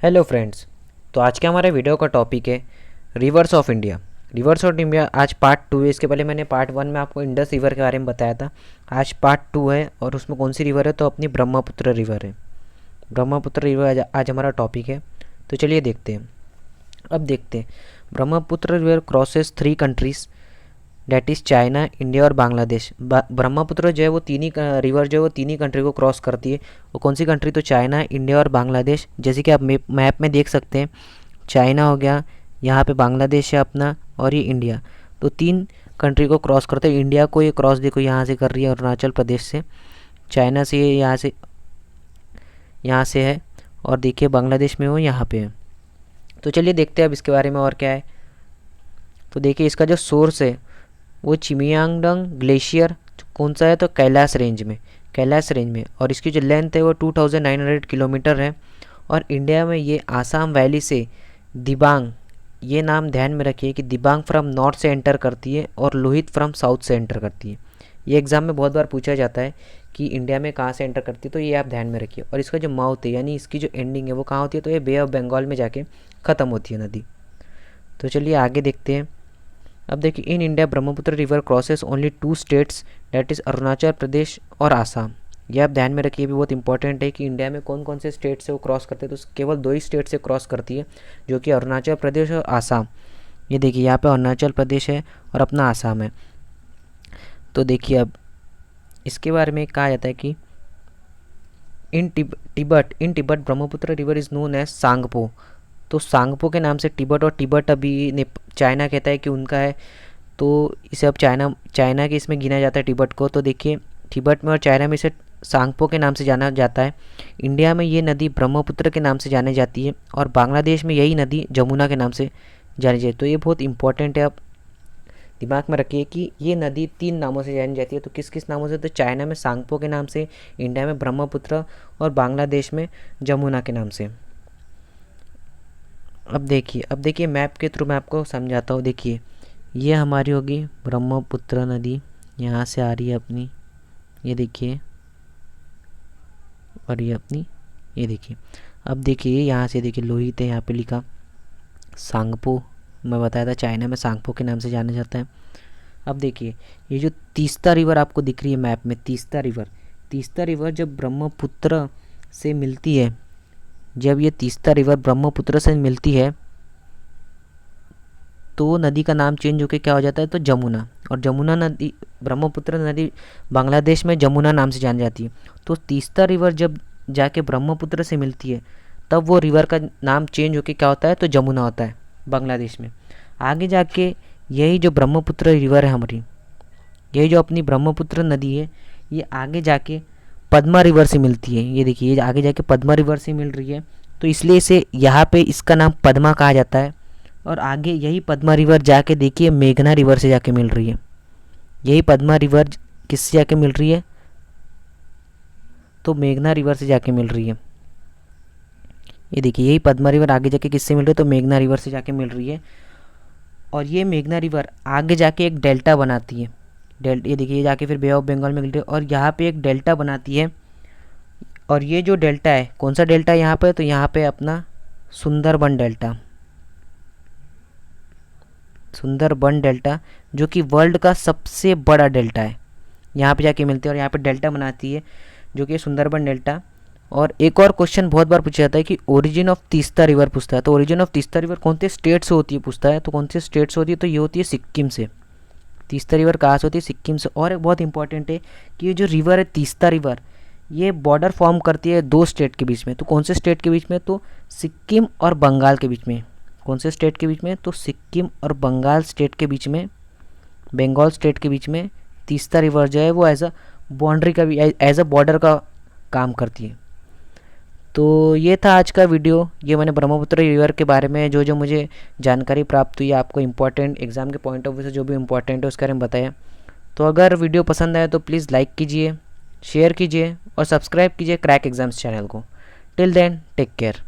Hello friends. तो आज के हमारे वीडियो का टॉपिक है reverse of India. Reverse of India आज पार्ट 2 है। इसके पहले मैंने पार्ट 1 में आपको इंडस रिवर के बारे में बताया था। आज पार्ट 2 है और उसमें कौन सी रिवर है तो अपनी ब्रह्मपुत्र रिवर है। ब्रह्मपुत्र रिवर आज हमारा टॉपिक है। तो चलिए देखते हैं। अब देखते हैं Brahmaputra river crosses 3 countries that is China, India और बांग्लादेश। ब्रह्मपुत्र जो है वो रिवर जो है वो तीन ही कंट्री को क्रॉस करती है। वो कौन सी कंट्री? तो चाइना, इंडिया और बांग्लादेश। जैसे कि आप मैप में देख सकते हैं, चाइना हो गया, यहाँ पे बांग्लादेश है अपना, और ये इंडिया। तो तीन कंट्री को क्रॉस करते हैं। इंडिया को ये क्रॉस देखो यहाँ से कर रही है, अरुणाचल प्रदेश से। चाइना से ये यहाँ से है, और देखिए बांग्लादेश में वो यहाँ पे है। तो चलिए देखते हैं अब इसके बारे में और क्या है। तो देखिए इसका जो सोर्स है वो चिमियांगडंग ग्लेशियर कौन सा है? तो कैलाश रेंज में। और इसकी जो लेंथ है वो 2900 किलोमीटर है। और इंडिया में ये आसाम वैली से दिबांग, ये नाम ध्यान में रखिए कि दिबांग फ्रॉम नॉर्थ से एंटर करती है और लोहित फ्रॉम साउथ से एंटर करती है। ये एग्ज़ाम में बहुत बार पूछा जाता है कि इंडिया में कहाँ से एंटर करती है, तो ये आप ध्यान में रखिए। और इसका जो माउथ है यानी इसकी जो एंडिंग है वो कहाँ होती है? तो ये बे ऑफ बंगाल में जाके ख़त्म होती है नदी। तो चलिए आगे देखते हैं। अब देखिए in India Brahmaputra river crosses only 2 states that is Arunachal Pradesh और आसाम। ये आप ध्यान में रखिए, भी बहुत इंपॉर्टेंट है कि इंडिया में कौन कौन से स्टेट से वो क्रॉस करते हैं। तो केवल 2 ही स्टेट से क्रॉस करती है, जो कि अरुणाचल प्रदेश और आसाम। ये देखिए यहाँ पे अरुणाचल प्रदेश है और अपना आसाम है। तो देखिए अब इसके बारे में कहा जाता है कि in Tibet Brahmaputra river is known as Tsangpo. तो सांगपो के नाम से तिब्बत, और तिब्बत अभी चाइना कहता है कि उनका है, तो इसे अब चाइना के इसमें गिना जाता है तिब्बत को। तो देखिए तिब्बत में और चाइना में इसे सांगपो के नाम से जाना जाता है। इंडिया में ये नदी ब्रह्मपुत्र के नाम से जानी जाती है, और बांग्लादेश में यही नदी जमुना के नाम से जानी जाती है। तो ये बहुत इंपॉर्टेंट है, आप दिमाग में रखिए कि ये नदी 3 नामों से जानी जाती है। तो किस किस नामों से? तो चाइना में सांगपो के नाम से, इंडिया में ब्रह्मपुत्र, और बांग्लादेश में जमुना के नाम से। अब देखिए मैप के थ्रू मैं आपको समझाता हूँ। देखिए ये हमारी होगी ब्रह्मपुत्र नदी, यहाँ से आ रही है अपनी, ये देखिए, और ये अपनी, ये देखिए। अब देखिए यहाँ से देखिए लोहित है, यहाँ पे लिखा सांगपो, मैं बताया था चाइना में सांगपो के नाम से जाना जाता है। अब देखिए ये जो तीस्ता रिवर आपको दिख रही है मैप में, तीस्ता रिवर जब ब्रह्मपुत्र से मिलती है, जब ये तीस्ता रिवर ब्रह्मपुत्र से मिलती है तो नदी का नाम चेंज होकर क्या हो जाता है? तो जमुना। और जमुना नदी, ब्रह्मपुत्र नदी बांग्लादेश में जमुना नाम से जानी जाती है। तो तीस्ता रिवर जब जाके ब्रह्मपुत्र से मिलती है तब वो रिवर का नाम चेंज होकर क्या होता है? तो जमुना होता है बांग्लादेश में। आगे जाके यही जो ब्रह्मपुत्र रिवर है हमारी, यही जो अपनी ब्रह्मपुत्र नदी है, ये आगे जाके पद्मा रिवर से मिलती है। ये देखिए ये आगे जाके पद्मा रिवर से मिल रही है, तो इसलिए इसे यहाँ पे इसका नाम पद्मा कहा जाता है। और आगे यही पद्मा रिवर जाके देखिए मेघना रिवर से जाके मिल रही है। यही पद्मा रिवर किससे जाके मिल रही है? तो मेघना रिवर से जाके मिल रही है। ये देखिए यही पद्मा रिवर आगे जाके किससे मिल रही है? तो मेघना रिवर से जाके मिल रही है। और ये मेघना रिवर आगे जाके एक डेल्टा बनाती है। ये देखिए ये जाके फिर बे ऑफ बंगाल में मिलती है, और यहाँ पे एक डेल्टा बनाती है। और ये जो डेल्टा है, कौन सा डेल्टा है यहाँ पे? तो यहाँ पे अपना सुंदरबन डेल्टा, जो कि वर्ल्ड का सबसे बड़ा डेल्टा है, यहाँ पे जाके मिलती है और यहाँ पे डेल्टा बनाती है, जो कि सुंदरबन डेल्टा। और एक और क्वेश्चन बहुत बार पूछा जाता है कि ओरिजिन ऑफ तीस्ता रिवर पूछता है। तो ओरिजिन ऑफ तीस्ता रिवर कौन से स्टेट से होती है पूछता है। तो कौन से स्टेट से होती है? तो ये होती है सिक्किम से। तीस्ता रिवर कहाँ से होती है? सिक्किम से। और एक बहुत इंपॉर्टेंट है कि ये जो रिवर है तीस्ता रिवर, ये बॉर्डर फॉर्म करती है 2 स्टेट के बीच में। तो कौन से स्टेट के बीच में? तो सिक्किम और बंगाल के बीच में। कौन से स्टेट के बीच में? तो सिक्किम और बंगाल स्टेट के बीच में, बंगाल स्टेट के बीच में तीस्ता रिवर जो है वो एज अ बाउंड्री का भी, एज अ बॉर्डर का काम करती है। तो ये था आज का वीडियो। ये मैंने ब्रह्मपुत्र रिवर के बारे में जो जो मुझे जानकारी प्राप्त हुई, आपको इंपॉर्टेंट एग्ज़ाम के पॉइंट ऑफ व्यू से जो भी इंपॉर्टेंट है उसके बारे में बताया। तो अगर वीडियो पसंद आए तो प्लीज़ लाइक कीजिए, शेयर कीजिए और सब्सक्राइब कीजिए क्रैक एग्जाम्स चैनल को। Till then take care.